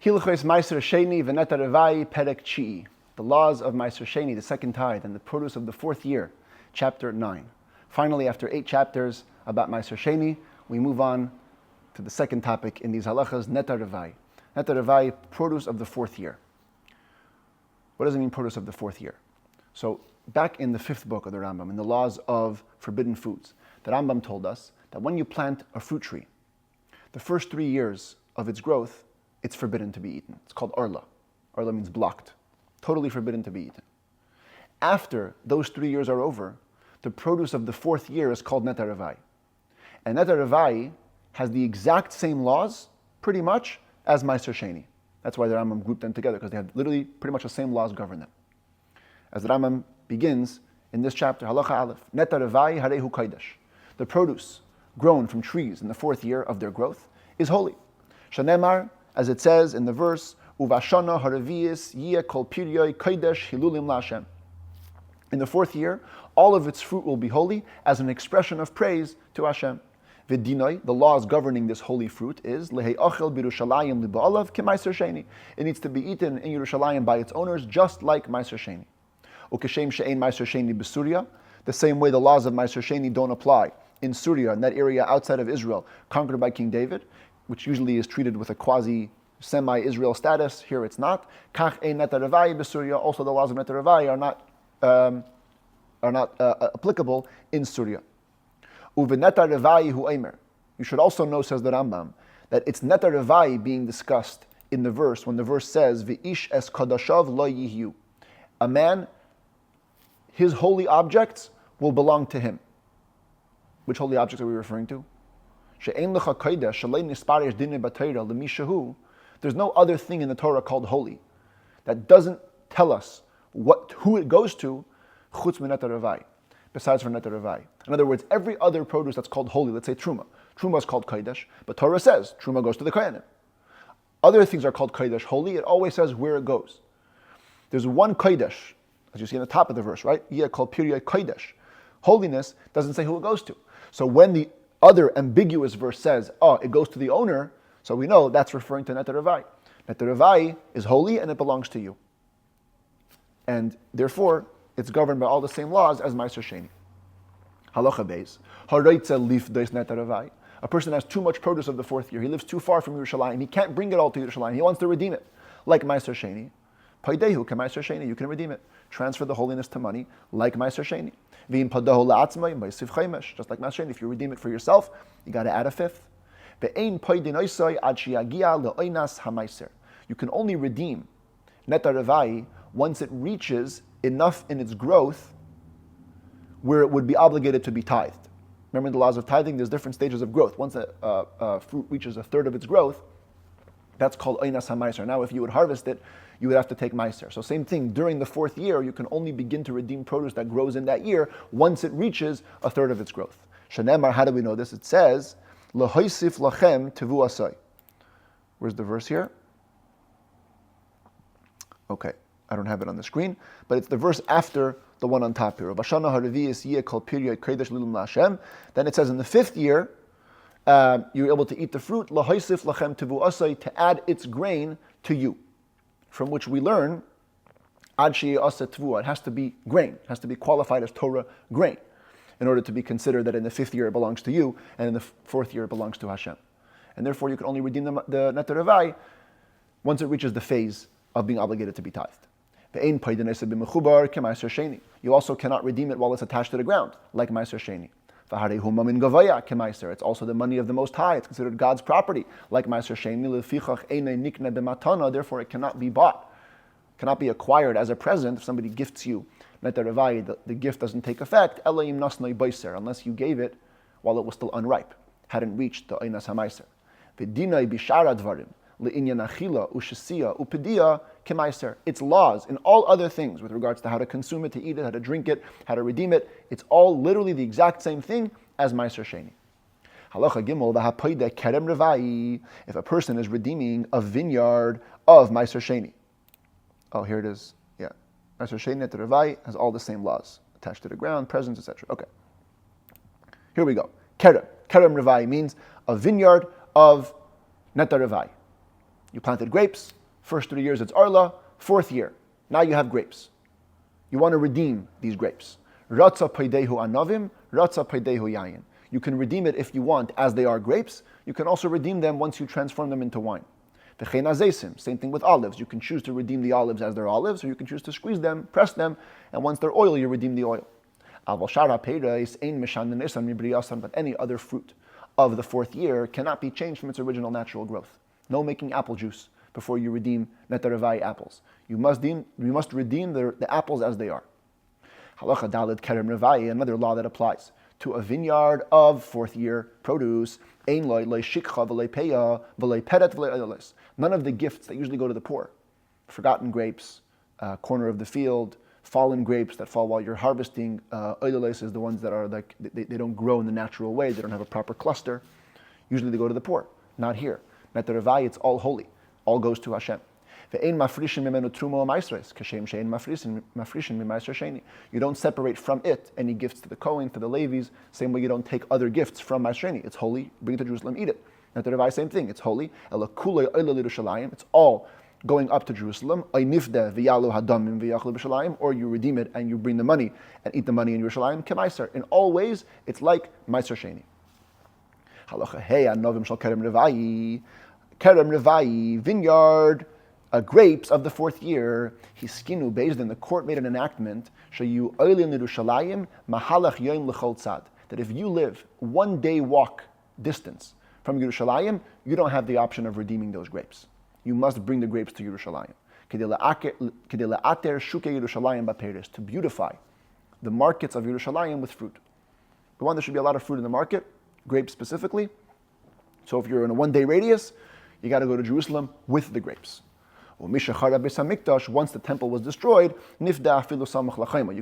Hilchos Maaser Sheini v'Netar Rabbi Perek Chi'i. The laws of Maaser Sheini, the second tithe, and the produce of the fourth year, chapter 9. Finally, after 8 chapters about Maaser Sheini, we move on to the second topic in these halachas, Netar Rabbi. Netar Rabbi, produce of the fourth year. What does it mean, produce of the fourth year? So, back in the 5th book of the Rambam, in the laws of forbidden foods, the Rambam told us that when you plant a fruit tree, the first 3 years of its growth, it's forbidden to be eaten. It's called arla. Arla means blocked. Totally forbidden to be eaten. After those 3 years are over, the produce of the fourth year is called Netar Rabbi. And Netar Rabbi has the exact same laws, pretty much, as Maaser Sheini. That's why the Rambam grouped them together, because they have literally pretty much the same laws govern them. As the Rambam begins in this chapter, Halacha Aleph, Netar Rabbi harehu kodesh. The produce grown from trees in the fourth year of their growth is holy. Shanemar, as it says in the verse, Uvashana haraviis yeh kol piryoi kodesh hilulim lashem. In the fourth year, all of its fruit will be holy as an expression of praise to Hashem. V'dinoi, the laws governing this holy fruit is lehei ochel b'Yerushalayim liba'alav k'Maaser Sheini. It needs to be eaten in Yerushalayim by its owners, just like Maaser Sheini. Ukeshem she'ein Maaser Sheini b'Suria. The same way the laws of Maaser Sheini don't apply in Syria, in that area outside of Israel, conquered by King David, which usually is treated with a quasi-semi-Israel status. Here it's not. Kach ein Netar Rabbi b'Suria. Also, the laws of Netar Rabbi are not applicable in Syria. Uvenetar Rabbi hu eimer. You should also know, says the Rambam, that it's Netar Rabbi being discussed in the verse when the verse says V'ish es kadashav lo yihyu. A man, his holy objects will belong to him. Which holy objects are we referring to? There's no other thing in the Torah called holy that doesn't tell us who it goes to, chutz min Netar Rabbi, besides for Netar Rabbi. In other words, every other produce that's called holy, let's say truma. Truma is called kodesh, but Torah says truma goes to the kohanim. Other things are called kodesh, holy. It always says where it goes. There's one kodesh, as you see in the top of the verse, right? Yeh kol piryoi kodesh. Holiness doesn't say who it goes to. So when the other ambiguous verse says, it goes to the owner, so we know that's referring to Netar Rabbi. Netar Rabbi is holy and it belongs to you. And therefore, it's governed by all the same laws as Maaser Sheini. Halacha beis. Hareitze lifdos Netar Rabbi. A person has too much produce of the fourth year. He lives too far from Yerushalayim. He can't bring it all to Yerushalayim. He wants to redeem it. Like Maaser Sheini. Paidehu ke Maaser Sheini. You can redeem it. Transfer the holiness to money, like Maaser Sheini. V'im padahu la'atzmai ma'isiv chaymesh. Just like Maaser Sheini. If you redeem it for yourself, you got to add a fifth. Ve'ein paidin oisai ad sheyagia le'oinas ha'maiser. You can only redeem Netar Rabbi once it reaches enough in its growth where it would be obligated to be tithed. Remember in the laws of tithing, there's different stages of growth. Once a fruit reaches a third of its growth, that's called oinas ha'maiser. Now, if you would harvest it, you would have to take maaser. So same thing, during the fourth year, you can only begin to redeem produce that grows in that year once it reaches a third of its growth. Shanemar, how do we know this? It says, L'hoisif lachem tevu asai. Where's the verse here? Okay, I don't have it on the screen, but it's the verse after the one on top here. Then it says in the 5th year, you're able to eat the fruit, L'hoisif lachem tevu asai, to add its grain to you. From which we learn, ad she'asa tvua, it has to be grain, it has to be qualified as Torah grain, in order to be considered that in the 5th year it belongs to you, and in the 4th year it belongs to Hashem. And therefore you can only redeem the Netar Rabbi once it reaches the phase of being obligated to be tithed. You also cannot redeem it while it's attached to the ground, like Maaser Sheini. It's also the money of the Most High. It's considered God's property, like Maaser Sheini. Therefore, it cannot be bought, cannot be acquired as a present. If somebody gifts you Netar Rabbi, the gift doesn't take effect unless you gave it while it was still unripe, hadn't reached the Oinas HaMaaser. Its laws in all other things with regards to how to consume it, to eat it, how to drink it, how to redeem it, it's all literally the exact same thing as Maaser Sheini. Halacha Gimel, v'hapoide kerem revai. If a person is redeeming a vineyard of Maaser Sheini. Oh, here it is. Yeah. Maaser Sheini, Netar Rabbi has all the same laws. Attached to the ground, presents, etc. Okay. Here we go. Kerem. Kerem revai means a vineyard of Netar Rabbi. You planted grapes, first 3 years it's arla, fourth year, now you have grapes. You want to redeem these grapes. Ratza peidehu anavim, ratza peidehu yayin. You can redeem it if you want as they are grapes. You can also redeem them once you transform them into wine. V'chein azesim, same thing with olives. You can choose to redeem the olives as they're olives, or you can choose to squeeze them, press them, and once they're oil, you redeem the oil. But any other fruit of the fourth year cannot be changed from its original natural growth. No making apple juice before you redeem netaravai apples. You must redeem the apples as they are. Halacha dalid kerem revai, another law that applies to a vineyard of fourth year produce. None of the gifts that usually go to the poor, forgotten grapes, corner of the field, fallen grapes that fall while you're harvesting. Oiloles is the ones that are like, they don't grow in the natural way, they don't have a proper cluster. Usually they go to the poor, not here. Netaravai, it's all holy, all goes to Hashem. You don't separate from it any gifts to the Kohen, to the Levies, same way you don't take other gifts from Maaser Sheini. It's holy, bring it to Jerusalem, eat it. Netaravai, same thing, it's holy. It's all going up to Jerusalem, or you redeem it and you bring the money and eat the money in Yerushalayim, k'maiser. In all ways, it's like Maaser Sheini. Halacha hey anovim shal kerem revai, vineyard, grapes of the fourth year. Hiskinu based in the court made an enactment shayu oilin Yerushalayim mahalach yoim l'chol tzad, that if you live 1 day walk distance from Yerushalayim, you don't have the option of redeeming those grapes. You must bring the grapes to Yerushalayim. To beautify the markets of Yerushalayim with fruit. We want there should be a lot of fruit in the market, grapes specifically. So if you're in a 1 day radius, you got to go to Jerusalem with the grapes. Once the temple was destroyed, you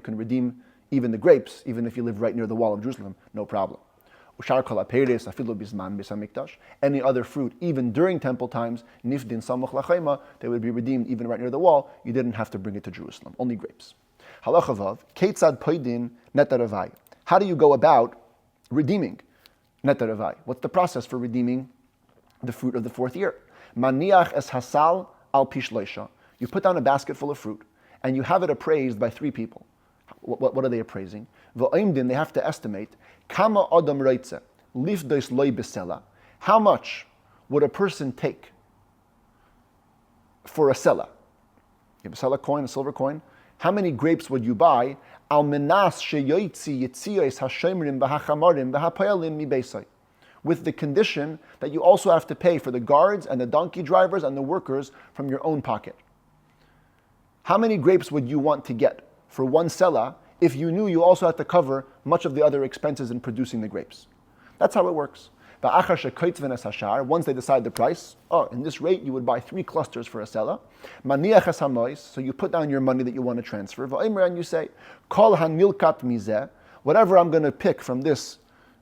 can redeem even the grapes, even if you live right near the wall of Jerusalem, no problem. Any other fruit, even during temple times, nifdin samach lachaima, they would be redeemed even right near the wall. You didn't have to bring it to Jerusalem, only grapes. Halacha vav, ketzad poidin netaravai. How do you go about redeeming netaravai? What's the process for redeeming the fruit of the fourth year? Maniach es hasal al pishleisha. You put down a basket full of fruit, and you have it appraised by 3 people. What are they appraising? They have to estimate kama adam reitze lifdos loy besela. How much would a person take for a sela? You have a sela coin, a silver coin. How many grapes would you buy? Al menas sheyoitzi yitzios hashemrim v'hachamarim v'hapayalim mi beisai. With the condition that you also have to pay for the guards and the donkey drivers and the workers from your own pocket. How many grapes would you want to get for 1 sela if you knew you also had to cover much of the other expenses in producing the grapes? That's how it works. Once they decide the price, in this rate you would buy 3 clusters for a sela. So you put down your money that you want to transfer, and you say, whatever I'm going to pick from this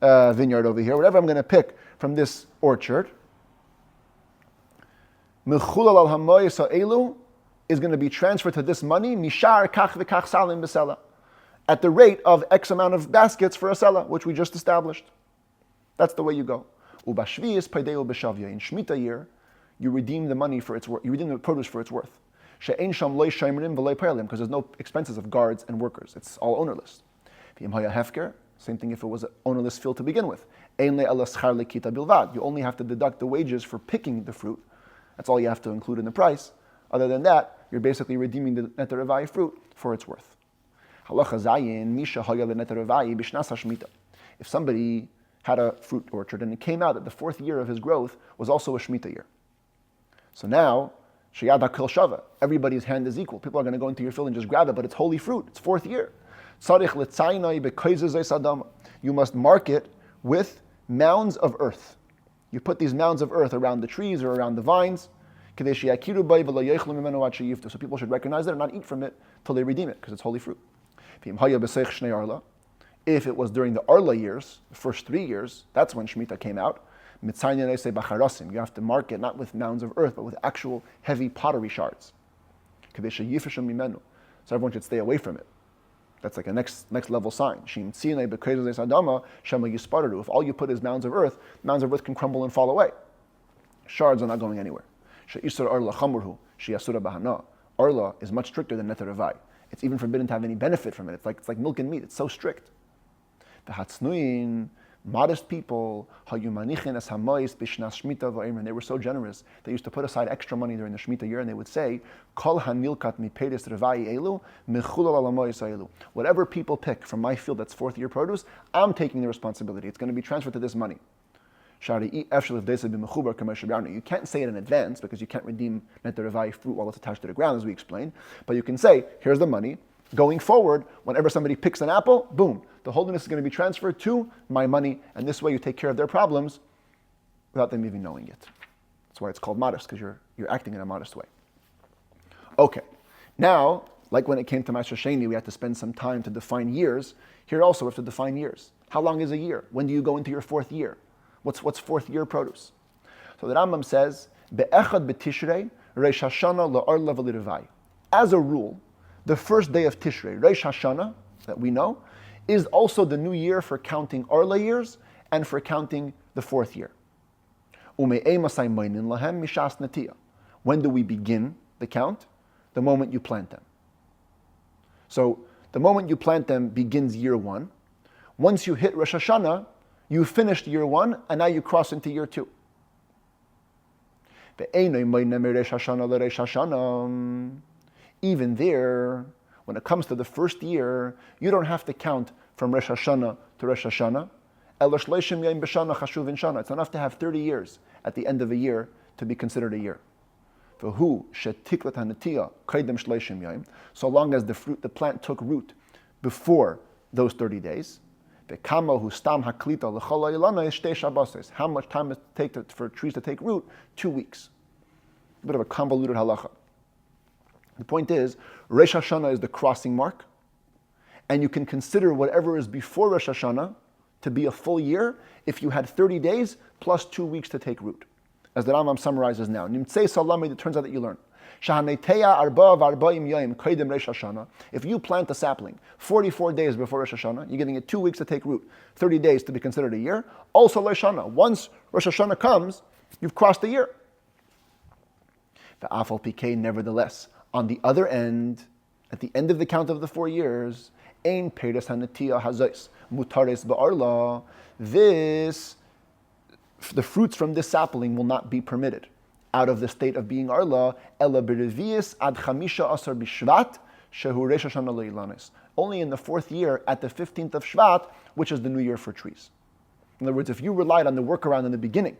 vineyard over here, whatever I'm going to pick from this orchard, is going to be transferred to this money, mishar kach v'kach salim b'sela, at the rate of X amount of baskets for a sela, which we just established. That's the way you go. Ubashvius paideu b'shavya. In Shemitah year, you redeem the money for its worth. You redeem the produce for its worth. She'ein sham loy shemrim v'loy payalim, because there's no expenses of guards and workers. It's all ownerless. V'im haya hefker. Same thing if it was an ownerless field to begin with. Ein le'ala schar lekita bilvad. You only have to deduct the wages for picking the fruit. That's all you have to include in the price. Other than that, you're basically redeeming the netaravai fruit for its worth. Halacha zayin misha haya lenetaravai b'shnas hashmita. If somebody had a fruit orchard and it came out that the 4th year of his growth was also a Shemitah year. So now, sheyad hakol shava, everybody's hand is equal. People are going to go into your field and just grab it, but it's holy fruit. It's 4th year. You must mark it with mounds of earth. You put these mounds of earth around the trees or around the vines, so people should recognize it and not eat from it till they redeem it, because it's holy fruit. If it was during the Arla years, the first 3 years, that's when Shemitah came out. You have to mark it not with mounds of earth, but with actual heavy pottery shards. So everyone should stay away from it. That's like a next level sign. If all you put is mounds of earth can crumble and fall away. Shards are not going anywhere. She'isur arla chamurhu, she'asura bahana. Arla is much stricter than netar revai. It's even forbidden to have any benefit from it. It's like milk and meat. It's so strict. The hatznuin, modest people, they were so generous. They used to put aside extra money during the Shemitah year, and they would say, whatever people pick from my field that's fourth year produce, I'm taking the responsibility. It's going to be transferred to this money. You can't say it in advance because you can't redeem netar revai fruit while it's attached to the ground, as we explained. But you can say, here's the money. Going forward, whenever somebody picks an apple, boom, the holiness is going to be transferred to my money, and this way you take care of their problems without them even knowing it. That's why it's called modest, because you're acting in a modest way. Okay, now, like when it came to Maaser Sheini, we had to spend some time to define years. Here also we have to define years. How long is a year? When do you go into your fourth year? What's fourth year produce? So the Rambam says, Be'echad b'tishrei reish hashana la'arla v'lirevai. As a rule, the first day of Tishrei, Reish Hashanah, that we know, is also the new year for counting Arla years and for counting the fourth year. When do we begin the count? The moment you plant them. So the moment you plant them begins year one. Once you hit Rosh Hashanah, you finished year one, and now you cross into year two. Even there, when it comes to the first year, you don't have to count from Rosh Hashanah to Rosh Hashanah. It's enough to have 30 years at the end of a year to be considered a year. So long as the plant took root before those 30 days, how much time does it take for trees to take root? 2 weeks. A bit of a convoluted halacha. The point is, Rosh Hashanah is the crossing mark, and you can consider whatever is before Rosh Hashanah to be a full year if you had 30 days plus 2 weeks to take root. As the Rambam summarizes now. Nimtzei salami, it turns out that you learn. If you plant a sapling 44 days before Rosh Hashanah, you're getting it 2 weeks to take root, 30 days to be considered a year. Also Rosh Hashanah. Once Rosh Hashanah comes, you've crossed a year. The Afal PK, nevertheless, on the other end, at the end of the count of the 4 years, ein peres hanetiya hazos mutares ba'arla. The fruits from this sapling will not be permitted out of the state of being arla. Ela b'revius ad chamisha asar b'shvat shehu Rosh Hashanah leilanis. Only in the fourth year, at the 15th of Shvat, which is the new year for trees. In other words, if you relied on the workaround in the beginning,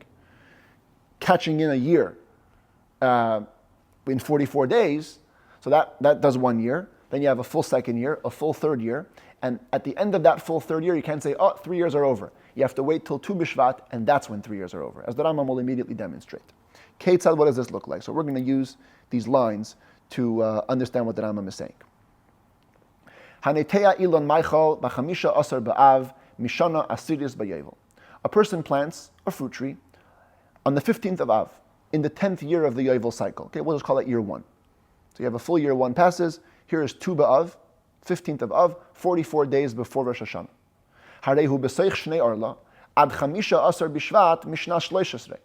catching in a year in 44 days, so that does 1 year. Then you have a full second year, a full third year. And at the end of that full third year, you can't say, 3 years are over. You have to wait till Tu B'Shvat, and that's when 3 years are over, as the Rambam will immediately demonstrate. Ketzad, what does this look like? So we're going to use these lines to understand what the Rambam is saying. Haneteya ilon maichal b'chamisha asar ba'av mishana asiris b'yevel. A person plants a fruit tree on the 15th of Av, in the 10th year of the Yovel cycle. Okay, we'll just call that year one. So you have a full year one passes. Here is Tu B'Av, 15th of Av, 44 days before Rosh Hashanah. Harehu b'seich shnei arla ad chamisha asar b'shvat mishna shleishesrei.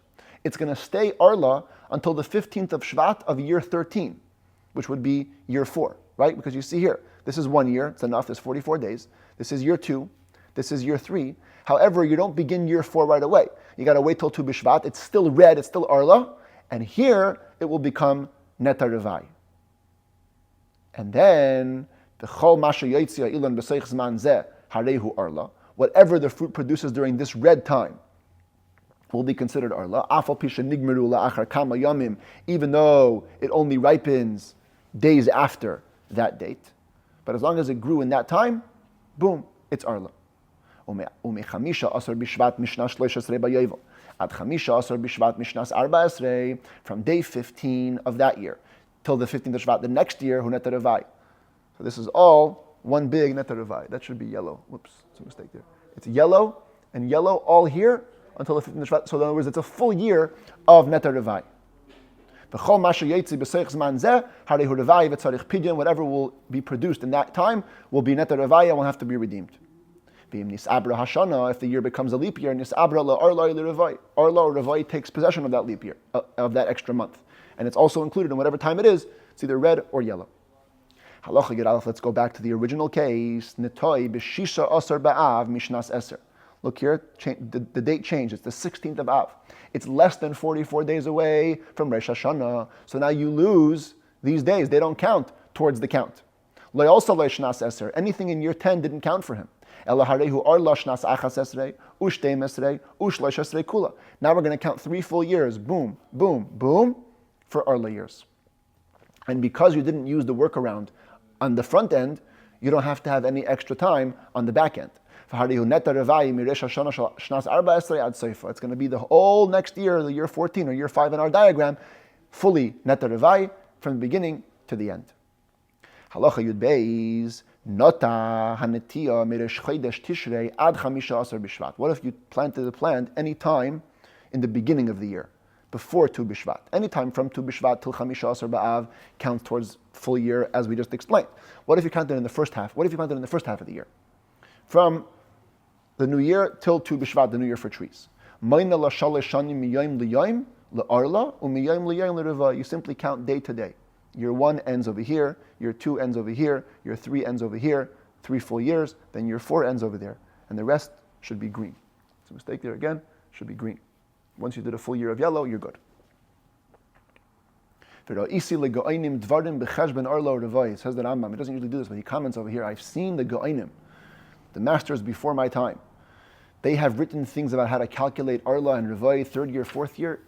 It's going to stay arla until the 15th of Shvat of year 13, which would be year 4, right? Because you see here, this is 1 year, it's enough, there's 44 days. This is year 2, this is year 3. However, you don't begin year 4 right away. You got to wait till Tu B'Shvat. It's still red, it's still arla, and here it will become netar revai. And then the chol masha yotzia ilan b'seich zman zeh harehu arla. Whatever the fruit produces during this red time will be considered arla. Afal pisha nigmeru la'achar kama yamim, even though it only ripens days after that date. But as long as it grew in that time, boom, it's arla. Umechamisha asar b'shvat mishnas shleishesrei b'yovel. Ad chamisha asar b'shvat mishnas arba esrei, from day 15 of that year till the 15th of Shvat the next year, hu netar revai. So this is all one big netar revai. That should be yellow. Whoops, it's a mistake there. It's yellow and yellow all here until the 15th of Shvat. So in other words, it's a full year of netar revai. V'chol masha yetzi b'seich zman zeh harehu revai v'tzarich pidyon. Whatever will be produced in that time will be netar revai and will have to be redeemed. V'im nisabra hashana, if the year becomes a leap year, nisabra la'arla l'revai. Arla or revai takes possession of that leap year, of that extra month. And it's also included in whatever time it is. It's either red or yellow. Halacha Yud Aleph, let's go back to the original case. Nitoi b'shisha asar ba'av mishnas eser. Look here, the date changed. It's the 16th of Av. It's less than 44 days away from Rosh Hashanah. So now you lose these days. They don't count towards the count. Lo also lo shnas eser. Anything in year 10 didn't count for him. Now we're going to count 3 full years. Boom, boom, boom, for Arla years. And because you didn't use the workaround on the front end, you don't have to have any extra time on the back end. It's going to be the whole next year, the year 14 or year 5 in our diagram, fully neta revai from the beginning to the end. Halacha Yud Beis, Nota Hanetia Miresh Chodesh Tishrei Ad Chamisha Asar Bishvat. What if you planted the plant any time in the beginning of the year, before Tu Bishvat? Any time from Tu Bishvat till Chamisha Asar Ba'av counts towards full year, as we just explained. What if you planted in the first half? What if you planted in the first half of the year? From the new year till Tu Bishvat, the new year for trees. You simply count day to day. Year 1 ends over here, year 2 ends over here, year 3 ends over here, 3 full years, then year 4 ends over there. And the rest should be green. It's a mistake there again, should be green. Once you did a full year of yellow, you're good. It says the Rambam, it doesn't usually do this, but he comments over here, I've seen the Go'ainim, the masters before my time. They have written things about how to calculate Arla and Revai, 3rd year, 4th year.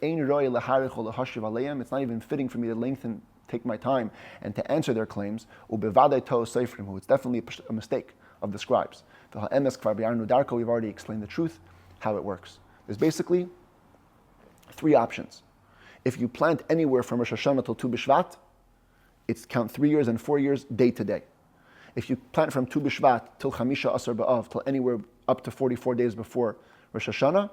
It's not even fitting for me to lengthen, take my time, and to answer their claims. It's definitely a mistake of the scribes. We've already explained the truth, how it works. There's basically 3 options. If you plant anywhere from Rosh Hashanah till Tu B'Shvat, it's count 3 years and 4 years, day to day. If you plant from Tu B'Shvat till Chamisha Asar Ba'av, till anywhere up to 44 days before Rosh Hashanah,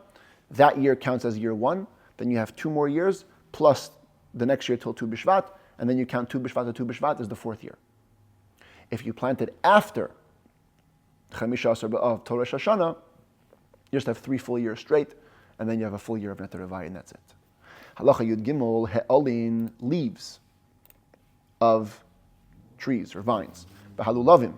that year counts as year 1. Then you have 2 more years, plus the next year till Tu B'Shvat, and then you count Tu B'Shvat to Tu B'Shvat as the 4th year. If you planted after Chamisha Asar Ba'av till Rosh Hashanah, you just have 3 full years straight, and then you have a full year of Neter Revai, and that's it. Halacha Yud Gimel, He'olin, leaves of trees or vines. B'halulavim,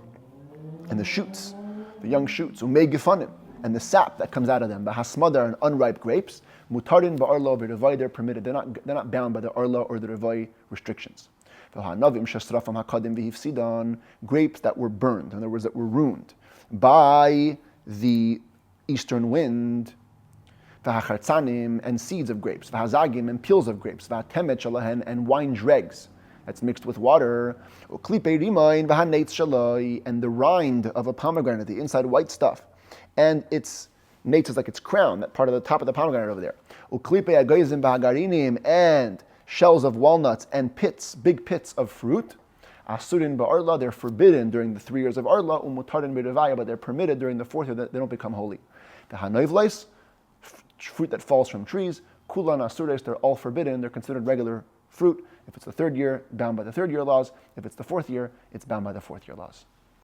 and the shoots, the young shoots, umei gefanim, and the sap that comes out of them. B'hasmadar, and unripe grapes. Mutarin ba'arla v'revai, they're permitted. They're not bound by the arla or the revai restrictions. V'hanavim shesrafam hakadim v'hifsidan, grapes that were burned, in other words, that were ruined by the eastern wind. V'hachartzanim, and seeds of grapes. V'hazagim, and peels of grapes. V'hatemet shalahen, and wine dregs that's mixed with water. Uklipei rimayin v'haneitz shalai, and the rind of a pomegranate, the inside white stuff, and its nates is like its crown, that part of the top of the pomegranate over there. Uklipei agoizim v'hagarinim, and shells of walnuts and pits, big pits of fruit. Asurin ba'arla, they're forbidden during the 3 years of arla. Umutarin b'revaya, but they're permitted during the 4th year, that they don't become holy. The hanoivleis, fruit that falls from trees. Kulan asures, they're all forbidden. They're considered regular fruit. If it's the 3rd year, bound by the 3rd year laws. If it's the 4th year, it's bound by the 4th year laws.